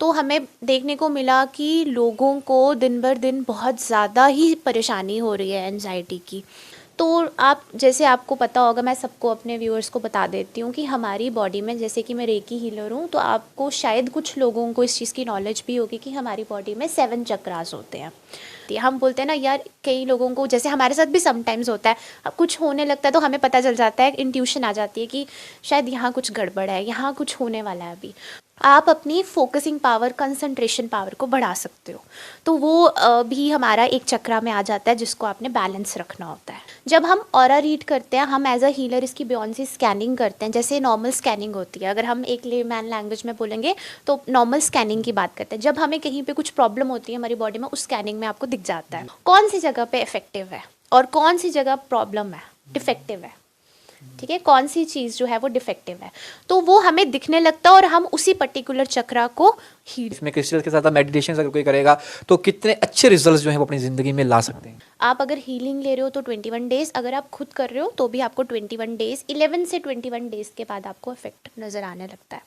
तो हमें देखने को मिला कि लोगों को दिन बर दिन बहुत ज़्यादा ही परेशानी हो रही है एंजाइटी की। तो आप जैसे आपको पता होगा, मैं सबको अपने व्यूअर्स को बता देती हूँ कि हमारी बॉडी में, जैसे कि मैं रेकी हीलर हूँ, तो आपको शायद कुछ लोगों को इस चीज़ की नॉलेज भी होगी कि हमारी बॉडी में 7 चक्रास होते हैं। हम बोलते हैं ना यार, कई लोगों को, जैसे हमारे साथ भी समटाइम्स होता है, अब कुछ होने लगता है तो हमें पता चल जाता है, इंट्यूशन आ जाती है कि शायद यहाँ कुछ गड़बड़ है, यहाँ कुछ होने वाला है अभी। आप अपनी फोकसिंग पावर, कंसंट्रेशन पावर को बढ़ा सकते हो, तो वो भी हमारा एक चक्रा में आ जाता है जिसको आपने बैलेंस रखना होता है। जब हम ऑरा रीड करते हैं, हम एज अ हीलर इसकी बियॉन्ड से स्कैनिंग करते हैं, जैसे नॉर्मल स्कैनिंग होती है, अगर हम एक लेमैन लैंग्वेज में बोलेंगे तो नॉर्मल स्कैनिंग की बात करते हैं। जब हमें कहीं पे कुछ प्रॉब्लम होती है हमारी बॉडी में, उस स्कैनिंग में आपको दिख जाता है कौन सी जगह पे इफेक्टिव है और कौन सी जगह प्रॉब्लम है, डिफेक्टिव है, ठीक है, कौन सी चीज़ जो है वो डिफेक्टिव है, तो वो हमें दिखने लगता है और हम उसी पर्टिकुलर चक्रा को हील। इसमें क्रिस्टल के साथ मेडिटेशन अगर कोई करेगा तो कितने अच्छे रिजल्ट्स जो है वो अपनी ज़िंदगी में ला सकते हैं। आप अगर हीलिंग ले रहे हो तो 21 डेज़, अगर आप खुद कर रहे हो तो भी आपको 21 डेज़, 11 से 21 डेज़ के बाद आपको इफेक्ट नज़र आने लगता है।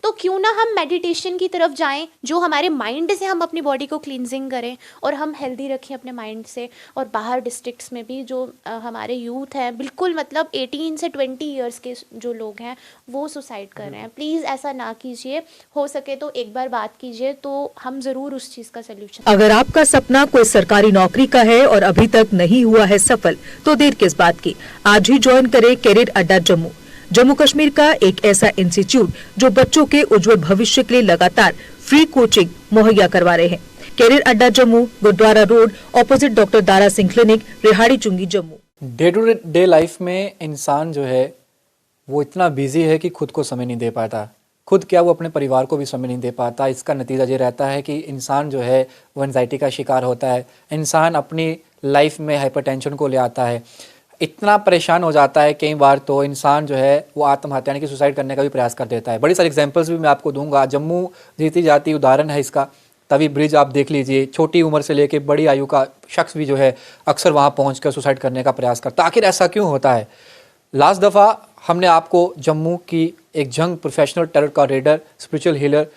तो क्यों ना हम मेडिटेशन की तरफ जाएं, जो हमारे माइंड से हम अपनी बॉडी को क्लींजिंग करें और हम हेल्दी रखें अपने माइंड से। और बाहर डिस्ट्रिक्ट्स में भी जो हमारे यूथ हैं, बिल्कुल मतलब 18 से 20 ईयर्स के जो लोग हैं वो सुसाइड कर रहे हैं। प्लीज़ ऐसा ना कीजिए, हो सके तो एक बार बात कीजिए तो हम ज़रूर उस चीज़ का सोल्यूशन। अगर आपका सपना कोई सरकारी नौकरी का है और अभी तक नहीं हुआ है सफल, तो देर किस बात की, आज ही ज्वाइन करें कैरियर अड्डा जम्मू। जम्मू कश्मीर का एक ऐसा इंस्टीट्यूट जो बच्चों के उज्जवल भविष्य के लिए लगातार फ्री कोचिंग मुहैया करवा रहे हैं। Career Adda Jammu, Gurudwara road, opposite doctor Dara Singh clinic, Rehari Chungi, Jammu. Day to day life में इंसान जो है वो इतना बिजी है कि खुद को समय नहीं दे पाता। खुद क्या, वो अपने परिवार को भी समय नहीं दे पाता। इसका नतीजा ये रहता है कि इंसान जो है वो एंजाइटी का शिकार होता है। इंसान अपनी लाइफ में हाइपरटेंशन को ले आता है, इतना परेशान हो जाता है कई बार तो इंसान जो है वो आत्महत्या यानी कि सुसाइड करने का भी प्रयास कर देता है। बड़ी सारी एग्जांपल्स भी मैं आपको दूंगा। जम्मू जीती जाती उदाहरण है इसका। तवी ब्रिज आप देख लीजिए, छोटी उम्र से लेके बड़ी आयु का शख्स भी जो है अक्सर वहाँ पहुँच सुसाइड करने का प्रयास करता है। आखिर ऐसा क्यों होता है? लास्ट दफ़ा हमने आपको जम्मू की एक जंग प्रोफेशनल टेरर का रेडर, स्पिरिचुअल हीलर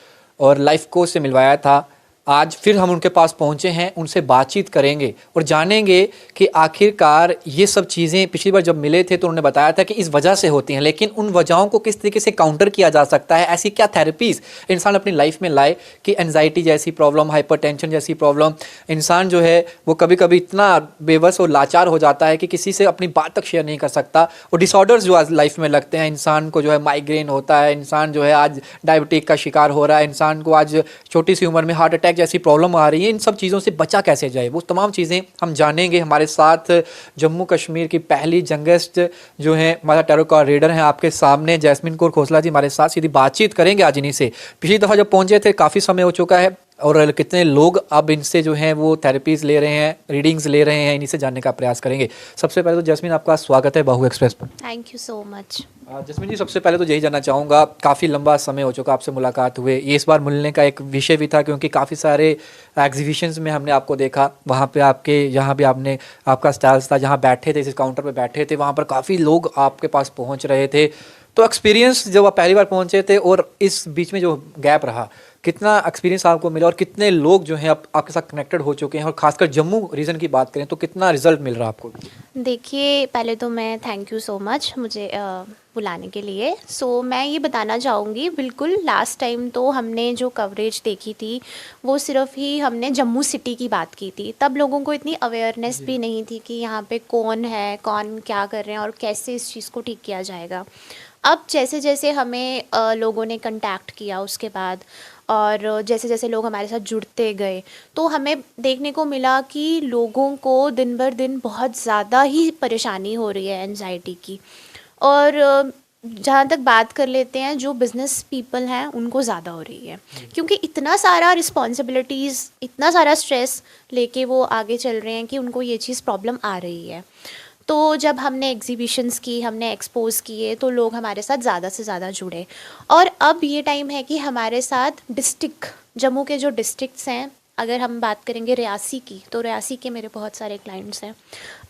और लाइफ कोच से मिलवाया था। आज फिर हम उनके पास पहुंचे हैं, उनसे बातचीत करेंगे और जानेंगे कि आखिरकार ये सब चीज़ें पिछली बार जब मिले थे तो उन्होंने बताया था कि इस वजह से होती हैं, लेकिन उन वजहों को किस तरीके से काउंटर किया जा सकता है। ऐसी क्या थेरेपीज़ इंसान अपनी लाइफ में लाए कि एनजाइटी जैसी प्रॉब्लम, हाइपरटेंशन जैसी प्रॉब्लम, इंसान जो है वो कभी कभी इतना बेबस और लाचार हो जाता है कि किसी से अपनी बात तक शेयर नहीं कर सकता। और डिसऑर्डर्स जो आज लाइफ में लगते हैं, इंसान को जो है माइग्रेन होता है, इंसान जो है आज डायबिटिक का शिकार हो रहा है, इंसान को आज छोटी सी उम्र में हार्ट अटैक जैसी प्रॉब्लम आ रही है। इन सब चीज़ों से बचा कैसे जाए, वो तमाम चीज़ें हम जानेंगे। हमारे साथ जम्मू कश्मीर की पहली जंगेस्ट जो है हमारा टेरो का रेडर हैं आपके सामने, जैस्मिन कौर खोसला जी हमारे साथ सीधी बातचीत करेंगे आज इन्हीं से। पिछली दफ़ा जब पहुंचे थे काफ़ी समय हो चुका है और कितने लोग अब इनसे जो हैं वो थेरेपीज़ ले रहे हैं, रीडिंग्स ले रहे हैं, इन्हीं से जानने का प्रयास करेंगे। सबसे पहले तो जैस्मिन आपका स्वागत है बाहू एक्सप्रेस पर। Thank you so much. Jasmine ji, सबसे पहले तो यही जानना चाहूँगा, काफ़ी लंबा समय हो चुका आपसे मुलाकात हुए। ये इस बार मिलने का एक विषय भी था क्योंकि काफ़ी सारे एग्जीबिशंस में हमने आपको देखा, वहाँ पे आपके यहाँ भी आपने आपका स्टाइल्स था, जहाँ बैठे थे, जिस काउंटर पे बैठे थे वहाँ पर काफ़ी लोग आपके पास पहुँच रहे थे। तो एक्सपीरियंस जब आप पहली बार पहुँचे थे और इस बीच में जो गैप रहा, कितना एक्सपीरियंस आपको मिला और कितने लोग जो हैं आपके साथ कनेक्टेड हो चुके हैं, और खासकर जम्मू रीजन की बात करें तो कितना रिजल्ट मिल रहा है आपको? देखिए, पहले तो मैं थैंक यू सो मच मुझे बुलाने के लिए। मैं ये बताना चाहूँगी, बिल्कुल लास्ट टाइम तो हमने जो कवरेज देखी थी वो सिर्फ ही हमने जम्मू सिटी की बात की थी। तब लोगों को इतनी अवेयरनेस भी नहीं थी कि यहाँ पे कौन है, कौन क्या कर रहे हैं और कैसे इस चीज़ को ठीक किया जाएगा। अब जैसे जैसे हमें लोगों ने कांटेक्ट किया उसके बाद, और जैसे जैसे लोग हमारे साथ जुड़ते गए, तो हमें देखने को मिला कि लोगों को दिन बर दिन बहुत ज़्यादा ही परेशानी हो रही है एंजाइटी की। और जहाँ तक बात कर लेते हैं, जो बिज़नेस पीपल हैं उनको ज़्यादा हो रही है, क्योंकि इतना सारा रिस्पॉन्सिबिलिटीज़, इतना सारा स्ट्रेस लेके वो आगे चल रहे हैं कि उनको ये चीज़ प्रॉब्लम आ रही है। तो जब हमने एग्जीबिशंस की, हमने एक्सपोज किए, तो लोग हमारे साथ ज़्यादा से ज़्यादा जुड़े। और अब ये टाइम है कि हमारे साथ डिस्ट्रिक्ट, जम्मू के जो डिस्ट्रिक्ट्स हैं, अगर हम बात करेंगे रियासी की, तो रियासी के मेरे बहुत सारे क्लाइंट्स हैं।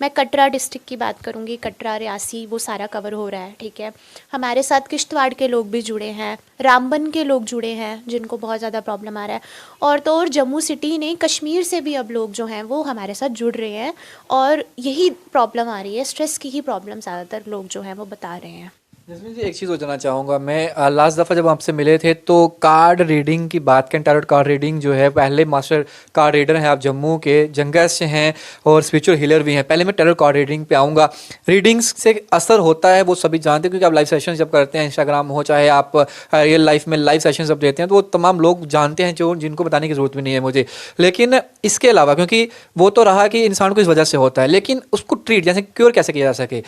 मैं कटरा डिस्ट्रिक्ट की बात करूँगी, कटरा रियासी वो सारा कवर हो रहा है, ठीक है। हमारे साथ किश्तवाड़ के लोग भी जुड़े हैं, रामबन के लोग जुड़े हैं जिनको बहुत ज़्यादा प्रॉब्लम आ रहा है, और तो और जम्मू सिटी नहीं, कश्मीर से भी अब लोग जो हैं वो हमारे साथ जुड़ रहे हैं, और यही प्रॉब्लम आ रही है, स्ट्रेस की ही प्रॉब्लम ज़्यादातर लोग जो हैं वो बता रहे हैं। जैस्मीन जी, एक चीज़ और जानना चाहूँगा मैं, लास्ट दफ़ा जब आपसे मिले थे तो कार्ड रीडिंग की बात करें, टैरोट कार्ड रीडिंग जो है, पहले मास्टर कार्ड रीडर हैं आप जम्मू के, जंगस से हैं और स्पिरिचुअल हीलर भी हैं। पहले मैं टैरोट कार्ड रीडिंग पे आऊँगा। रीडिंग्स से असर होता है वो सभी जानते हैं, क्योंकि आप लाइव सेशन जब करते हैं, इंस्टाग्राम हो चाहे आप रियल लाइफ में लाइव सेशन जब देते हैं, तो वो तमाम लोग जानते हैं, जो जिनको बताने की ज़रूरत भी नहीं है मुझे। लेकिन इसके अलावा, क्योंकि वो तो रहा कि इंसान को इस वजह से होता है, लेकिन उसको ट्रीट जैसे क्योर कैसे किया जा सके,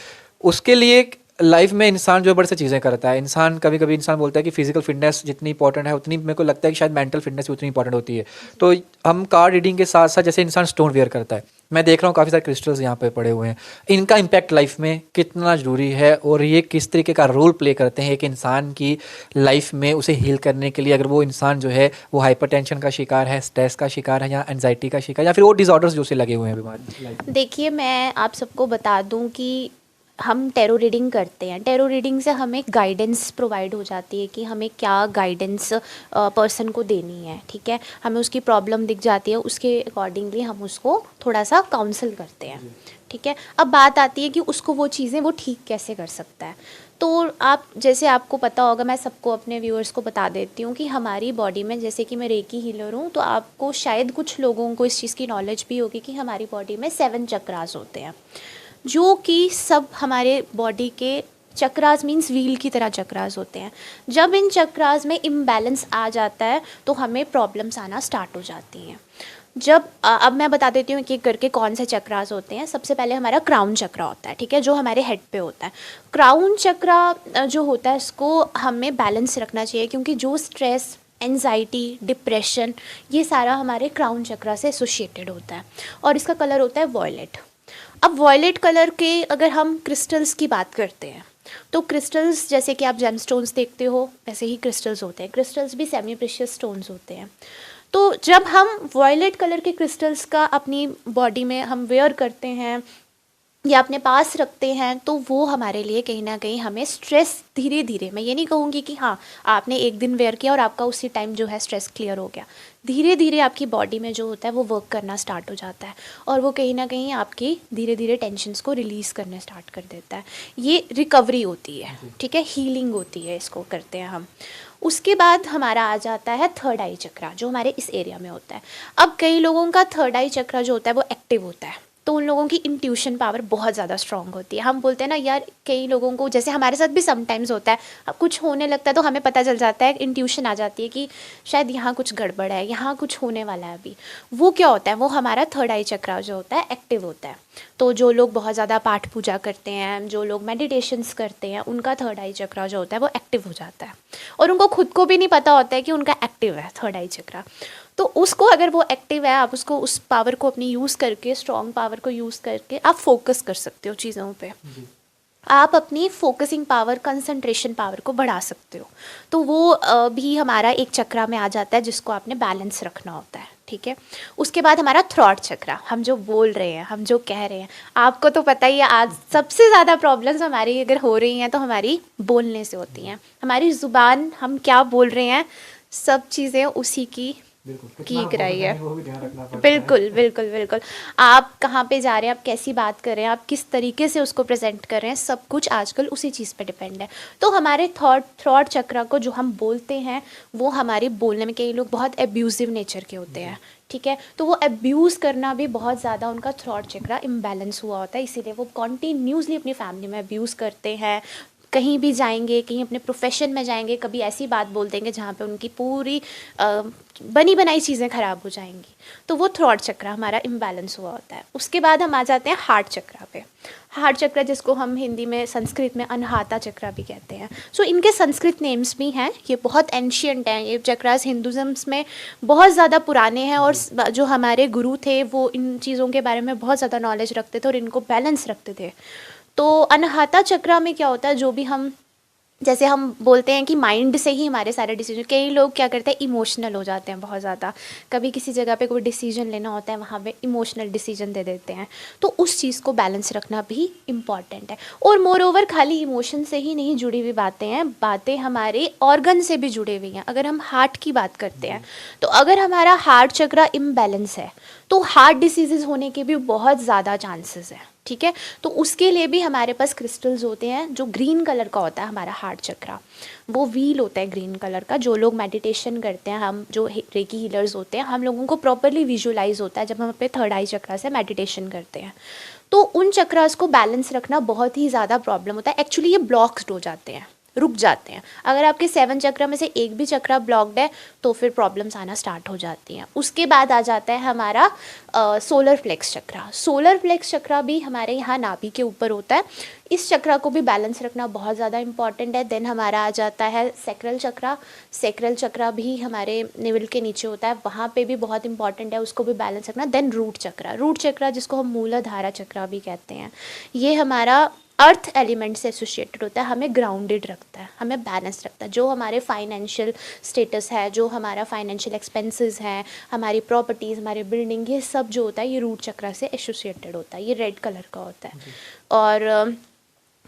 उसके लिए लाइफ में इंसान जो बड़ी सी चीज़ें करता है। इंसान कभी कभी इंसान बोलता है कि फिजिकल फिटनेस जितनी इंपॉर्टेंट है, उतनी मेरे को लगता है कि शायद मेंटल फिटनेस भी उतनी इंपॉर्टेंट होती है। तो हम कार्ड रीडिंग के साथ साथ जैसे इंसान स्टोन वेयर करता है, मैं देख रहा हूँ काफ़ी सारे क्रिस्टल्स यहाँ पे पड़े हुए हैं, इनका इम्पैक्ट लाइफ में कितना ज़रूरी है और ये किस तरीके का रोल प्ले करते हैं एक इंसान की लाइफ में, उसे हील करने के लिए, अगर वो इंसान जो है वो हाइपरटेंशन का शिकार है, स्ट्रेस का शिकार है, या एंजाइटी का शिकार, या फिर वो डिसऑर्डर्स जो उसे लगे हुए हैं बीमारी। देखिए, मैं आप सबको बता दूं कि हम टैरो रीडिंग करते हैं। टैरो रीडिंग से हमें गाइडेंस प्रोवाइड हो जाती है कि हमें क्या गाइडेंस पर्सन को देनी है, ठीक है। हमें उसकी प्रॉब्लम दिख जाती है, उसके अकॉर्डिंगली हम उसको थोड़ा सा काउंसल करते हैं, ठीक है। अब बात आती है कि उसको वो चीज़ें वो ठीक कैसे कर सकता है। तो आप, जैसे आपको पता होगा, मैं सबको अपने व्यूअर्स को बता देती हूँ कि हमारी बॉडी में, जैसे कि मैं रेकी हीलर हूँ, तो आपको शायद कुछ लोगों को इस चीज़ की नॉलेज भी होगी कि हमारी बॉडी में 7 चक्रास होते हैं, जो कि सब हमारे बॉडी के चक्रास मीन्स व्हील की तरह चक्रास होते हैं। जब इन चक्रास में इम्बैलेंस आ जाता है तो हमें प्रॉब्लम्स आना स्टार्ट हो जाती हैं। जब अब मैं बता देती हूँ कि करके कौन से चक्रास होते हैं। सबसे पहले हमारा क्राउन चक्रा होता है, ठीक है, जो हमारे हेड पे होता है। क्राउन चक्रा जो होता है, इसको हमें बैलेंस रखना चाहिए, क्योंकि जो स्ट्रेस, एंजाइटी, डिप्रेशन, ये सारा हमारे क्राउन चक्रा से एसोसिएटेड होता है, और इसका कलर होता है वॉयलेट। अब वॉयलेट कलर के अगर हम क्रिस्टल्स की बात करते हैं, तो क्रिस्टल्स जैसे कि आप जेमस्टोन्स देखते हो, वैसे ही क्रिस्टल्स होते हैं। क्रिस्टल्स भी सेमी प्रेशियस स्टोन्स होते हैं। तो जब हम वॉयलेट कलर के क्रिस्टल्स का अपनी बॉडी में हम वेयर करते हैं या अपने पास रखते हैं, तो वो हमारे लिए कहीं ना कहीं हमें स्ट्रेस धीरे धीरे, मैं ये नहीं कहूँगी कि हाँ आपने एक दिन वेयर किया और आपका उसी टाइम जो है स्ट्रेस क्लियर हो गया। धीरे धीरे आपकी बॉडी में जो होता है वो वर्क करना स्टार्ट हो जाता है, और वो कहीं ना कहीं आपकी धीरे धीरे टेंशन्स को रिलीज़ करने स्टार्ट कर देता है। ये रिकवरी होती है, ठीक है, हीलिंग होती है, इसको करते हैं हम। उसके बाद हमारा आ जाता है थर्ड आई चक्रा, जो हमारे इस एरिया में होता है। अब कई लोगों का थर्ड आई चक्रा जो होता है वो एक्टिव होता है, तो उन लोगों की इंट्यूशन पावर बहुत ज़्यादा स्ट्रांग होती है। हम बोलते हैं ना यार, कई लोगों को, जैसे हमारे साथ भी समटाइम्स होता है, अब कुछ होने लगता है तो हमें पता चल जाता है, इंट्यूशन आ जाती है कि शायद यहाँ कुछ गड़बड़ है, यहाँ कुछ होने वाला है अभी। वो क्या होता है, वो हमारा थर्ड आई चक्रा जो होता है एक्टिव होता है। तो जो लोग बहुत ज़्यादा पाठ पूजा करते हैं, जो लोग मेडिटेशंस करते हैं, उनका थर्ड आई चक्रा जो होता है वो एक्टिव हो जाता है, और उनको खुद को भी नहीं पता होता है कि उनका एक्टिव है थर्ड आई चक्रा। तो उसको, अगर वो एक्टिव है, आप उसको, उस पावर को अपनी यूज़ करके, स्ट्रॉन्ग पावर को यूज़ करके आप फोकस कर सकते हो चीज़ों पे। आप अपनी फोकसिंग पावर, कंसंट्रेशन पावर को बढ़ा सकते हो। तो वो भी हमारा एक चक्रा में आ जाता है, जिसको आपने बैलेंस रखना होता है, ठीक है। उसके बाद हमारा थ्रॉट चक्रा, हम जो बोल रहे हैं, हम जो कह रहे हैं, आपको तो पता ही है आज सबसे ज़्यादा प्रॉब्लम्स हमारी अगर हो रही हैं तो हमारी बोलने से होती हैं। हमारी ज़ुबान, हम क्या बोल रहे हैं, सब चीज़ें उसी की कराई है। बिल्कुल बिल्कुल बिल्कुल। आप कहाँ पे जा रहे हैं, आप कैसी बात कर रहे हैं, आप किस तरीके से उसको प्रेजेंट कर रहे हैं, सब कुछ आजकल उसी चीज़ पे डिपेंड है। तो हमारे थ्रॉट चक्रा को जो हम बोलते हैं, वो हमारे बोलने में, कई लोग बहुत एब्यूजिव नेचर के होते हैं, ठीक है, तो वो एब्यूज़ करना भी बहुत ज़्यादा, उनका थ्रॉट चक्रा इम्बैलेंस हुआ होता है, इसीलिए वो कॉन्टीन्यूसली अपनी फैमिली में एब्यूज़ करते हैं। कहीं भी जाएंगे, कहीं अपने प्रोफेशन में जाएंगे, कभी ऐसी बात बोल देंगे जहाँ पे उनकी पूरी बनी बनाई चीज़ें ख़राब हो जाएंगी। तो वो थ्रॉट चक्रा हमारा इम्बैलेंस हुआ होता है। उसके बाद हम आ जाते हैं हार्ट चक्रा पे। हार्ट चक्रा, जिसको हम हिंदी में, संस्कृत में अनहाता चक्रा भी कहते हैं। सो इनके संस्कृत नेम्स भी हैं, ये बहुत एंशियंट हैं। ये चक्रास हिंदुज़म्स में बहुत ज़्यादा पुराने हैं, और जो हमारे गुरु थे वो इन चीज़ों के बारे में बहुत ज़्यादा नॉलेज रखते थे और इनको बैलेंस रखते थे। तो अनहाता चक्रा में क्या होता है, जो भी हम जैसे हम बोलते हैं कि माइंड से ही हमारे सारे डिसीजन, कई लोग क्या करते हैं इमोशनल हो जाते हैं बहुत ज़्यादा, कभी किसी जगह पे कोई डिसीजन लेना होता है वहाँ पे इमोशनल डिसीजन दे देते हैं, तो उस चीज़ को बैलेंस रखना भी इम्पॉर्टेंट है। और मोर ओवर खाली इमोशन से ही नहीं जुड़ी हुई बातें हैं, बातें हमारे ऑर्गन से भी जुड़ी हुई हैं। अगर हम हार्ट की बात करते हैं तो अगर हमारा हार्ट चक्रा इम्बैलेंस है तो हार्ट डिसीजेज़ होने के भी बहुत ज़्यादा चांसेस हैं, ठीक है। तो उसके लिए भी हमारे पास क्रिस्टल्स होते हैं, जो ग्रीन कलर का होता है हमारा हार्ट चक्रा, वो व्हील होता है ग्रीन कलर का। जो लोग मेडिटेशन करते हैं, हम जो रेकी हीलर्स होते हैं, हम लोगों को प्रॉपरली विजुलाइज होता है जब हम अपने थर्ड आई चक्रा से मेडिटेशन करते हैं, तो उन चक्रास को बैलेंस रखना बहुत ही ज़्यादा प्रॉब्लम होता है। एक्चुअली ये ब्लॉक्ड हो जाते हैं, रुक जाते हैं। अगर आपके 7 चक्रा में से एक भी चक्रा ब्लॉक्ड है तो फिर प्रॉब्लम्स आना स्टार्ट हो जाती हैं। उसके बाद आ जाता है हमारा सोलर प्लेक्स चक्रा। सोलर प्लेक्स चक्रा भी हमारे यहाँ नाभि के ऊपर होता है। इस चक्रा को भी बैलेंस रखना बहुत ज़्यादा इंपॉर्टेंट है। देन हमारा आ जाता है सैक्रल चक्रा। सैक्रल चक्रा भी हमारे नेवल के नीचे होता है, वहाँ पे भी बहुत इंपॉर्टेंट है, उसको भी बैलेंस रखना। देन रूट चक्रा, रूट चक्रा जिसको हम मूलाधारा चक्रा भी कहते हैं, ये हमारा अर्थ एलिमेंट से एसोसिएटेड होता है, हमें ग्राउंडेड रखता है, हमें बैलेंस रखता है। जो हमारे फाइनेंशियल स्टेटस है, जो हमारा फाइनेंशियल एक्सपेंसेस हैं, हमारी प्रॉपर्टीज़, हमारी बिल्डिंग, ये सब जो होता है ये रूट चक्रा से एसोसिएटेड होता है। ये रेड कलर का होता है। और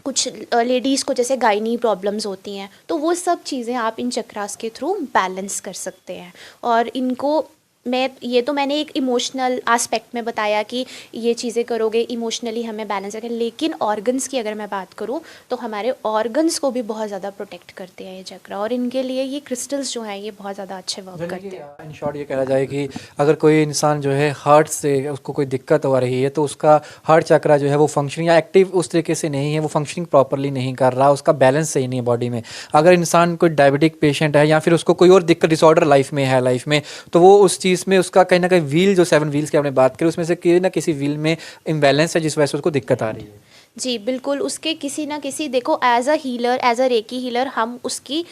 कुछ लेडीज़ को जैसे गायनी प्रॉब्लम्स होती हैं, तो वो सब चीज़ें आप इन चक्रास के थ्रू बैलेंस कर सकते हैं। और इनको मैंने एक इमोशनल एस्पेक्ट में बताया कि ये चीज़ें करोगे इमोशनली हमें बैलेंस रखें, लेकिन ऑर्गन्स की अगर मैं बात करूँ तो हमारे ऑर्गन्स को भी बहुत ज़्यादा प्रोटेक्ट करते हैं ये चक्रा, और इनके लिए ये क्रिस्टल्स जो हैं ये बहुत ज़्यादा अच्छे वर्क करते हैं। इन शॉर्ट ये कहा जाए कि अगर कोई इंसान जो है हार्ट से उसको कोई दिक्कत हो रही है तो उसका हार्ट चक्रा जो है वो फंक्शनिंग या एक्टिव उस तरीके से नहीं है, वो फंक्शनिंग प्रॉपरली नहीं कर रहा, उसका बैलेंस सही नहीं है बॉडी में। अगर इंसान कोई डायबिटिक पेशेंट है या फिर उसको कोई और दिक्कत डिसऑर्डर लाइफ में तो वो उस चीज़ में उसका कहीं ना कहीं व्हील, जो 7 व्हील्स की आपने बात करी, उसमें से किसी ना किसी व्हील में इम्बैलेंस है जिस वजह से उसको दिक्कत आ रही है। जी बिल्कुल, उसके किसी ना किसी, देखो as a healer, as a reiki healer, हम उसकी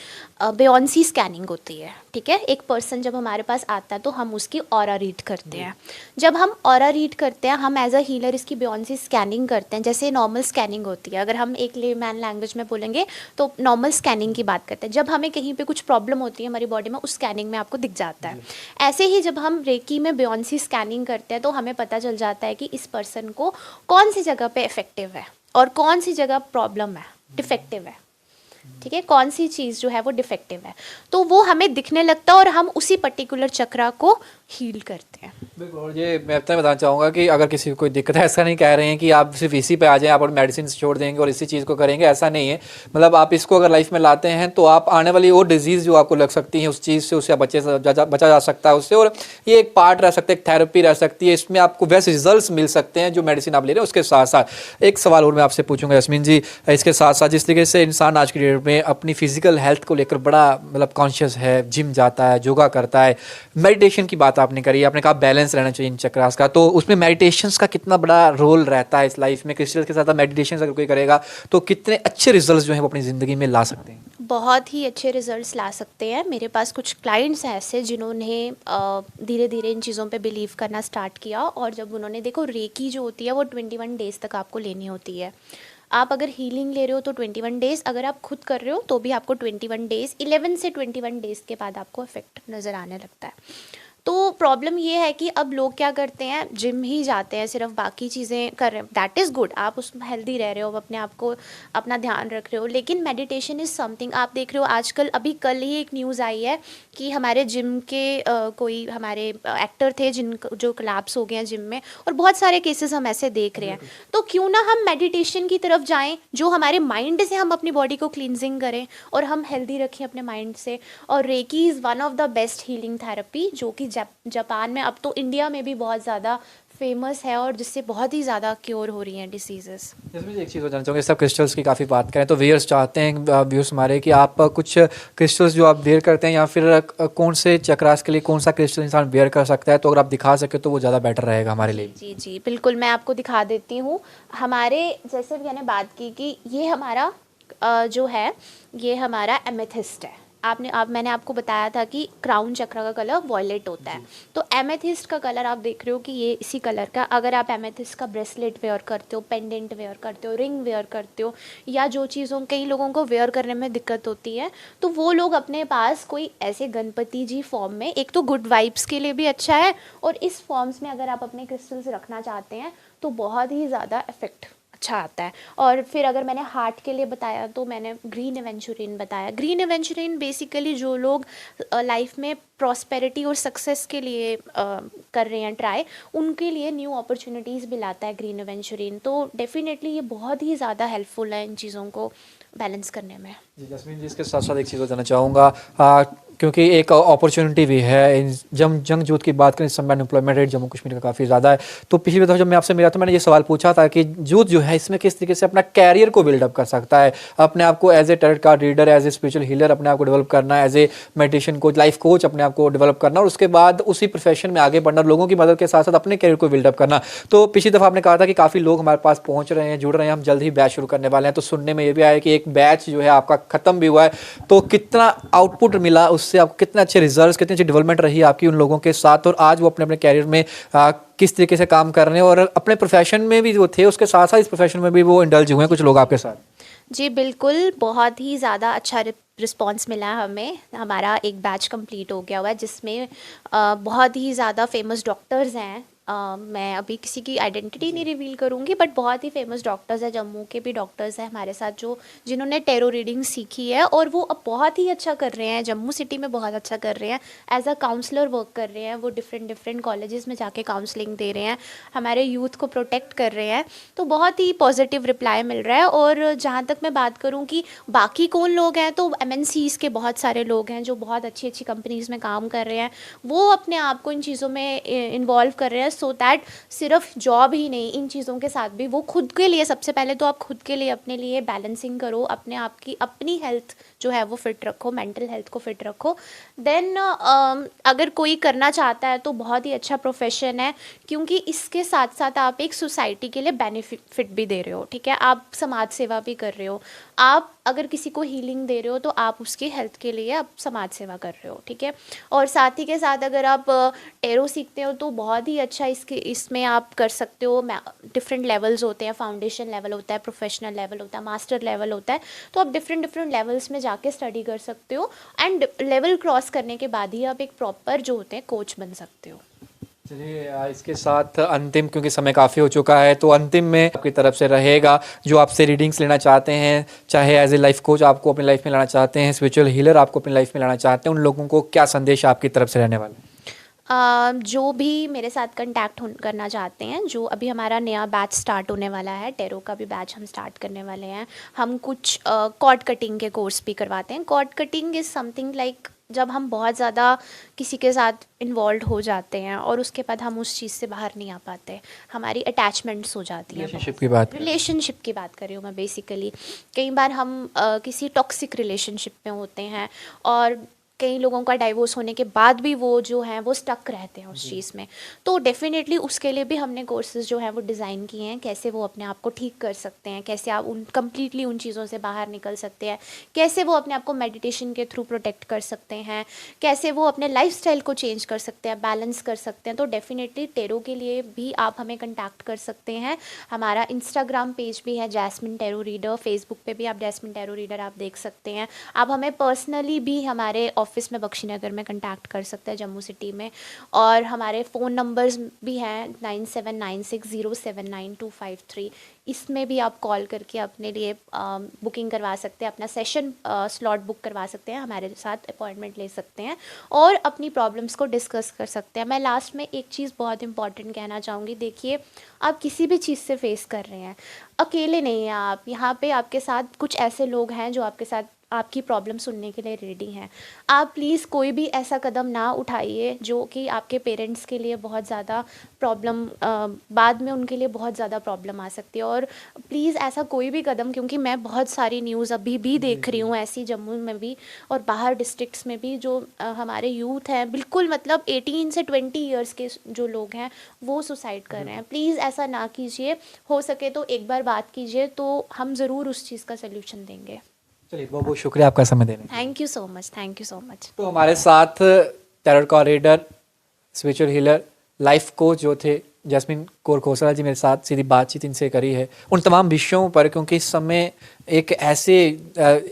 बेयोंसी स्कैनिंग होती है, ठीक है। एक पर्सन जब हमारे पास आता है तो हम उसकी ऑरा रीड करते हैं। जब हम ऑरा रीड करते हैं, हम एज अ हीलर इसकी बेयोंसी स्कैनिंग करते हैं, जैसे नॉर्मल स्कैनिंग होती है। अगर हम एक लेमैन लैंग्वेज में बोलेंगे तो नॉर्मल स्कैनिंग की बात करते हैं। जब हमें कहीं पे कुछ प्रॉब्लम होती है हमारी बॉडी में, उस स्कैनिंग में आपको दिख जाता है। ऐसे ही जब हम रेकी में बेयोंसी स्कैनिंग करते हैं तो हमें पता चल जाता है कि इस पर्सन को कौन सी जगह पे इफेक्टिव है और कौन सी जगह प्रॉब्लम है, डिफेक्टिव है, ठीक है, कौन सी चीज़ जो है वो डिफेक्टिव है, तो वो हमें दिखने लगता है और हम उसी पर्टिकुलर चक्रा को हील करते हैं। बिल्कुल, ये मैं अपना बताना चाहूँगा कि अगर किसी को कोई दिक्कत है, ऐसा नहीं कह रहे हैं कि आप सिर्फ इसी पे आ जाएं, आप और मेडिसिन छोड़ देंगे और इसी चीज़ को करेंगे, ऐसा नहीं है। मतलब आप इसको अगर लाइफ में लाते हैं तो आप आने वाली और डिजीज़ जो आपको लग सकती है उस चीज़ से, उससे बचा जा सकता है उससे, और ये एक पार्ट रह सकता है, एक थेरेपी रह सकती है, इसमें आपको वैसे रिजल्ट मिल सकते हैं जो मेडिसिन आप ले रहे हैं। उसके साथ साथ एक सवाल और मैं आपसे पूछूंगा यास्मीन जी, इसके साथ साथ जिस तरीके से इंसान आज की डेट में अपनी फिजिकल हेल्थ को लेकर बड़ा मतलब कॉन्शियस है, जिम जाता है, योगा करता है, मेडिटेशन की बात आपने करी, आपने कहा बैलेंस रहना चाहिए इन चक्रास का, तो उसमें मेडिटेशंस का कितना बड़ा रोल रहता है इस लाइफ में? क्रिस्टल के साथ मेडिटेशन अगर कोई करेगा तो कितने अच्छे रिजल्ट्स जो हैं वो अपनी ज़िंदगी में ला सकते हैं? बहुत ही अच्छे रिजल्ट्स ला सकते हैं। मेरे पास कुछ क्लाइंट्स हैं ऐसे जिन्होंने धीरे धीरे इन चीज़ों पे बिलीव करना स्टार्ट किया, और जब उन्होंने, देखो रेकी जो होती है वो 21 डेज़ तक आपको लेनी होती है। आप अगर हीलिंग ले रहे हो तो 21 डेज़, अगर आप खुद कर रहे हो तो भी आपको 21 डेज़, 11 से 21 डेज़ के बाद आपको इफेक्ट नज़र आने लगता है। तो प्रॉब्लम ये है कि अब लोग क्या करते हैं, जिम ही जाते हैं सिर्फ, बाकी चीज़ें कर रहे हैं, दैट इज़ गुड, आप उसमें हेल्दी रह रहे हो, अपने आप को अपना ध्यान रख रहे हो, लेकिन मेडिटेशन इज़ समथिंग। आप देख रहे हो आजकल, अभी कल ही एक न्यूज़ आई है कि हमारे जिम के कोई हमारे एक्टर थे जो कोलैप्स हो गए हैं जिम में, और बहुत सारे केसेस हम ऐसे देख रहे हैं। तो क्यों ना हम मेडिटेशन की तरफ जाएं, जो हमारे माइंड से हम अपनी बॉडी को क्लींजिंग करें और हम हेल्दी रखें अपने माइंड से। और reiki is one of the best healing therapy, जो कि जापान में, अब तो इंडिया में भी बहुत ज़्यादा फेमस है, और जिससे बहुत ही ज़्यादा क्योर हो रही हैं डिसीजेस। इसमें एक चीज़ जानना चाहूँगी, सब क्रिस्टल्स की काफ़ी बात करें तो व्यूअर्स चाहते हैं, व्यूअर्स हमारे, कि आप कुछ क्रिस्टल्स जो आप वेयर करते हैं या फिर कौन से चक्रास के लिए कौन सा क्रिस्टल इंसान वेयर कर सकता है, तो अगर आप दिखा सके तो वो ज़्यादा बेटर रहेगा हमारे लिए। जी जी बिल्कुल, मैं आपको दिखा देती हूँ। हमारे, जैसे मैंने बात की कि ये हमारा जो है ये हमारा एमेथिस्ट है, मैंने आपको बताया था कि क्राउन चक्र का कलर वॉयलेट होता है, तो एमेथिस्ट का कलर आप देख रहे हो कि ये इसी कलर का, अगर आप एमेथिस्ट का ब्रेसलेट वेयर करते हो, पेंडेंट वेयर करते हो, रिंग वेयर करते हो, या जो चीज़ों कई लोगों को वेयर करने में दिक्कत होती है, तो वो लोग अपने पास कोई ऐसे गणपति जी फॉर्म में, एक तो गुड वाइब्स के लिए भी अच्छा है, और इस फॉर्म्स में अगर आप अपने क्रिस्टल्स रखना चाहते हैं तो बहुत ही ज़्यादा इफेक्ट अच्छा आता है। और फिर अगर मैंने हार्ट के लिए बताया तो मैंने ग्रीन एवेंचुरिन बताया। ग्रीन एवेंचुरिन बेसिकली जो लोग लाइफ में प्रॉस्पेरिटी और सक्सेस के लिए कर रहे हैं ट्राई, उनके लिए न्यू अपॉर्चुनिटीज़ भी लाता है ग्रीन एवेंचुरिन। तो डेफिनेटली ये बहुत ही ज़्यादा हेल्पफुल है इन चीज़ों को बैलेंस करने में। जी जस्मीन जी, इसके साथ साथ एक चीज़ बताना चाहूँगा, क्योंकि एक अपॉर्चुनिटी भी है जंग यूथ की बात करें, इस समय अनएम्प्लॉयमेंट रेट जम्मू कश्मीर का काफ़ी ज़्यादा है। तो पिछली दफ़ा जब मैं आपसे मिला तो मैंने ये सवाल पूछा था कि यूथ जो है इसमें किस तरीके से अपना कैरियर को बिल्डअप कर सकता है, अपने आप को as a tarot card reader, as a spiritual healer अपने आप को डेवलप करना है, as a meditation coach, life coach अपने आप को डेवलप करना, और उसके बाद उसी प्रोफेशन में आगे बढ़ना, लोगों की मदद के साथ साथ अपने कैरियर को बिल्डअप करना। तो पिछली दफ़ा आपने कहा था कि काफ़ी लोग हमारे पास पहुँच रहे हैं, जुड़ रहे हैं, हम जल्द ही बैच शुरू करने वाले हैं। तो सुनने में ये भी आया कि एक बैच जो है आपका ख़त्म भी हुआ है, तो कितना आउटपुट मिला उससे, आपको कितने अच्छे रिजल्ट्स, कितनी अच्छी डेवलपमेंट रही आपकी उन लोगों के साथ, और आज वो अपने अपने कैरियर में किस तरीके से काम कर रहे हैं, और अपने प्रोफेशन में भी वो थे, उसके साथ साथ इस प्रोफेशन में भी वो इंडल्ज हुए हैं कुछ लोग आपके साथ? जी बिल्कुल, बहुत ही ज़्यादा अच्छा रिस्पॉन्स मिला है हमें। हमारा एक बैच कंप्लीट हो गया हुआ है जिसमें बहुत ही ज़्यादा फेमस डॉक्टर्स हैं। मैं अभी किसी की आइडेंटिटी नहीं रिवील करूँगी, बट बहुत ही फेमस डॉक्टर्स हैं, जम्मू के भी डॉक्टर्स हैं हमारे साथ जो जिन्होंने टैरो रीडिंग सीखी है, और वो अब बहुत ही अच्छा कर रहे हैं, जम्मू सिटी में बहुत अच्छा कर रहे हैं, एज अ काउंसलर वर्क कर रहे हैं। वो डिफरेंट कॉलेजेस में जाके काउंसलिंग दे रहे हैं, हमारे यूथ को प्रोटेक्ट कर रहे हैं। तो बहुत ही पॉजिटिव रिप्लाई मिल रहा है। और जहाँ तक मैं बात करूँ कि बाकी कौन लोग हैं, तो MNCs के बहुत सारे लोग हैं जो बहुत अच्छी अच्छी कंपनीज़ में काम कर रहे हैं, वो अपने आप को इन चीज़ों में इन्वॉल्व कर रहे हैं, सो दैट सिर्फ जॉब ही नहीं, इन चीज़ों के साथ भी वो खुद के लिए, सबसे पहले तो आप खुद के लिए अपने लिए बैलेंसिंग करो, अपने आप की अपनी हेल्थ जो है वो फिट रखो, मेंटल हेल्थ को फिट रखो। देन अगर कोई करना चाहता है तो बहुत ही अच्छा प्रोफेशन है, क्योंकि इसके साथ साथ आप एक सोसाइटी के लिए बेनिफिट भी दे रहे हो, ठीक है, आप समाज सेवा भी कर रहे हो। आप अगर किसी को हीलिंग दे रहे हो तो आप उसकी हेल्थ के लिए आप समाज सेवा कर रहे हो, ठीक है। और साथ ही के साथ अगर आप टैरो सीखते हो तो बहुत ही अच्छा इसमें आप कर सकते हो। डिफरेंट लेवल्स होते हैं, फाउंडेशन लेवल होता है, प्रोफेशनल लेवल होता है, मास्टर लेवल होता है, तो आप डिफरेंट लेवल्स में जाके स्टडी कर सकते हो, एंड लेवल क्रॉस करने के बाद ही आप एक प्रॉपर जो होते हैं कोच बन सकते हो। चलिए इसके साथ अंतिम, क्योंकि समय काफ़ी हो चुका है, तो अंतिम में आपकी तरफ से रहेगा जो आपसे रीडिंग्स लेना चाहते हैं, चाहे एज ए लाइफ कोच आपको अपनी लाइफ में लाना चाहते हैं, स्पिरिचुअल हीलर आपको अपनी लाइफ में लाना चाहते हैं, उन लोगों को क्या संदेश आपकी तरफ से रहने वाला है? जो भी मेरे साथ कंटैक्ट करना चाहते हैं, जो अभी हमारा नया बैच स्टार्ट होने वाला है, टैरो का भी बैच हम स्टार्ट करने वाले हैं। हम कुछ कॉर्ड कटिंग के कोर्स भी करवाते हैं। Cord cutting is something like जब हम बहुत ज़्यादा किसी के साथ इन्वॉल्व हो जाते हैं और उसके बाद हम उस चीज़ से बाहर नहीं आ पाते, हमारी अटैचमेंट्स हो जाती हैं। रिलेशनशिप की बात कर रही हूँ मैं बेसिकली। कई बार हम किसी टॉक्सिक रिलेशनशिप में होते हैं, और कई लोगों का डाइवोर्स होने के बाद भी वो जो हैं वो स्टक रहते हैं उस चीज़ में। तो डेफिनेटली उसके लिए भी हमने कोर्सेज जो हैं वो डिज़ाइन किए हैं, कैसे वो अपने आप को ठीक कर सकते हैं, कैसे आप कम्प्लीटली उन चीज़ों से बाहर निकल सकते हैं, कैसे वो अपने आप को मेडिटेशन के थ्रू प्रोटेक्ट कर सकते हैं, कैसे वो अपने लाइफस्टाइल को चेंज कर सकते हैं, बैलेंस कर सकते हैं। तो डेफिनेटली टैरो के लिए भी आप हमें कंटैक्ट कर सकते हैं। हमारा इंस्टाग्राम पेज भी है जैस्मिन टैरो रीडर, फेसबुक पे भी आप जैस्मिन टैरो रीडर आप देख सकते हैं। आप हमें पर्सनली भी हमारे ऑफिस में बख्शीनगर में कंटैक्ट कर सकते हैं जम्मू सिटी में, और हमारे फ़ोन नंबर्स भी हैं 9796079253। इसमें भी आप कॉल करके अपने लिए बुकिंग करवा सकते हैं, अपना सेशन स्लॉट बुक करवा सकते हैं, हमारे साथ अपॉइंटमेंट ले सकते हैं और अपनी प्रॉब्लम्स को डिस्कस कर सकते हैं। मैं लास्ट में एक चीज़ बहुत इंपॉर्टेंट कहना चाहूँगी। देखिए, आप किसी भी चीज़ से फेस कर रहे हैं, अकेले नहीं हैं आप। यहाँ पे आपके साथ कुछ ऐसे लोग हैं जो आपके साथ आपकी प्रॉब्लम सुनने के लिए रेडी हैं। आप प्लीज़ कोई भी ऐसा कदम ना उठाइए जो कि आपके पेरेंट्स के लिए बहुत ज़्यादा प्रॉब्लम, बाद में उनके लिए बहुत ज़्यादा प्रॉब्लम आ सकती है। और प्लीज़ ऐसा कोई भी कदम, क्योंकि मैं बहुत सारी न्यूज़ अभी भी देख रही हूँ ऐसी, जम्मू में भी और बाहर डिस्ट्रिक्ट्स में भी, जो हमारे यूथ हैं, बिल्कुल मतलब 18 से 20 ईयर्स के जो लोग हैं वो सुसाइड कर रहे हैं। प्लीज़ ऐसा ना कीजिए, हो सके तो एक बार बात कीजिए, तो हम ज़रूर उस चीज़ का सल्यूशन देंगे। चलिए बहुत बहुत शुक्रिया आपका समय देने का। Thank you so much, thank you so much. तो हमारे साथ tarot card reader, spiritual healer, life coach जो थे जैस्मिन कौर खोसला जी, मेरे साथ सीधी बातचीत इनसे करी है उन तमाम विषयों पर, क्योंकि इस समय एक ऐसे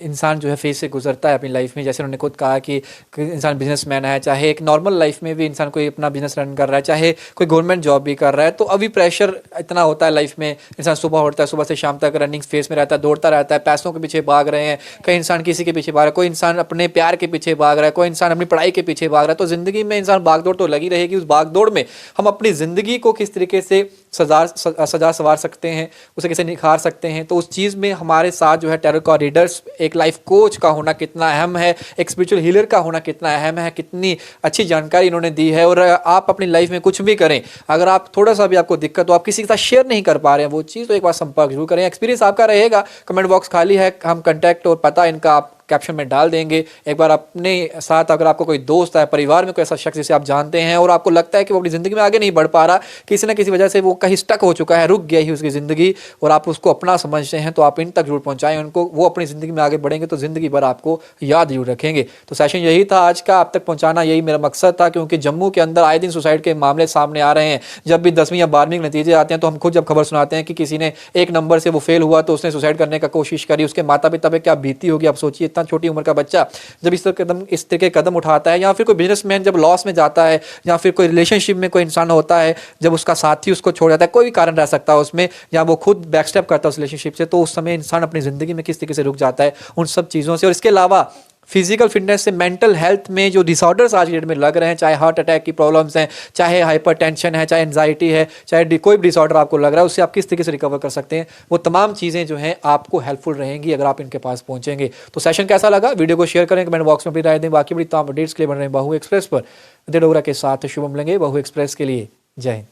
इंसान जो है फेज से गुजरता है अपनी लाइफ में। जैसे उन्होंने खुद कहा कि इंसान बिजनेसमैन है, चाहे एक नॉर्मल लाइफ में भी इंसान कोई अपना बिजनेस रन कर रहा है, चाहे कोई गवर्नमेंट जॉब भी कर रहा है, तो अभी प्रेशर इतना होता है लाइफ में। इंसान सुबह उठता है, सुबह से शाम तक रनिंग फेज में रहता है, दौड़ता रहता है, पैसों के पीछे भाग रहे हैं, कई इंसान किसी के पीछे भाग रहा है, कोई इंसान अपने प्यार के पीछे भाग रहा है, कोई इंसान अपनी पढ़ाई के पीछे भाग रहा है। तो ज़िंदगी में इंसान भाग दौड़ तो लगी रहेगी। उस भाग दौड़ में हम अपनी ज़िंदगी को किस तरीके से सजा संवार सकते हैं, उसे कैसे निखार सकते हैं, तो उस चीज़ में हमारे साथ जो है टैरो कार्ड रीडर्स, एक लाइफ कोच का होना कितना अहम है, एक स्पिरिचुअल हीलर का होना कितना अहम है, कितनी अच्छी जानकारी इन्होंने दी है। और आप अपनी लाइफ में कुछ भी करें, अगर आप थोड़ा सा भी आपको दिक्कत हो, आप किसी के साथ शेयर नहीं कर पा रहे हैं वो चीज़, तो एक बार संपर्क जरूर करें। एक्सपीरियंस आपका रहेगा, कमेंट बॉक्स खाली है, हम कॉन्टैक्ट और पता इनका आप कैप्शन में डाल देंगे। एक बार अपने साथ अगर आपको कोई दोस्त है, परिवार में कोई ऐसा शख्स जिसे आप जानते हैं और आपको लगता है कि वो अपनी ज़िंदगी में आगे नहीं बढ़ पा रहा, किसी न किसी वजह से वो कहीं स्टक हो चुका है, रुक गया ही उसकी ज़िंदगी, और आप उसको अपना समझते हैं, तो आप इन तक जरूर पहुँचाएं उनको। वो अपनी ज़िंदगी में आगे बढ़ेंगे तो ज़िंदगी भर आपको याद जरूर रखेंगे। तो सेशन यही था आज का, आप तक पहुँचाना यही मेरा मकसद था, क्योंकि जम्मू के अंदर आए दिन सुसाइड के मामले सामने आ रहे हैं। जब भी 10वीं या 12वीं के नतीजे आते हैं तो हम खुद जब खबर सुनाते हैं कि किसी ने एक नंबर से वो फेल हुआ तो उसने सुसाइड करने का कोशिश करी, उसके माता पिता पे क्या बीती होगी आप सोचिए। इतना छोटी उम्र का बच्चा जब इस तरह के कदम उठाता है, या फिर कोई बिजनेसमैन जब लॉस में जाता है, या फिर कोई रिलेशनशिप में कोई इंसान होता है जब उसका साथी उसको छोड़ जाता है, कोई भी कारण रह सकता है उसमें, या वो खुद बैकस्टेप करता है उस रिलेशनशिप से, तो उस समय इंसान अपनी ज़िंदगी में किस तरीके से रुक जाता है उन सब चीज़ों से। और इसके अलावा फिजिकल फिटनेस से मेंटल हेल्थ में जो डिसऑर्डर्स आज की डेट में लग रहे हैं, चाहे हार्ट अटैक की प्रॉब्लम्स हैं, चाहे हाइपरटेंशन है, चाहे एंजाइटी है, चाहे कोई भी डिसऑर्डर आपको लग रहा है, उससे आप किस तरीके से रिकवर कर सकते हैं, वो तमाम चीज़ें जो हैं आपको हेल्पफुल रहेंगी अगर आप इनके पास पहुंचेंगे। तो सेशन कैसा लगा, वीडियो को शेयर करें, कमेंट बॉक्स में अपनी राय दें। बाकी बड़ी तमाम अपडेट्स के लिए बन रहे हैं बहु एक्सप्रेस पर। डोगरा के साथ शुभम लेंगे बहु एक्सप्रेस के लिए। जय हिंद।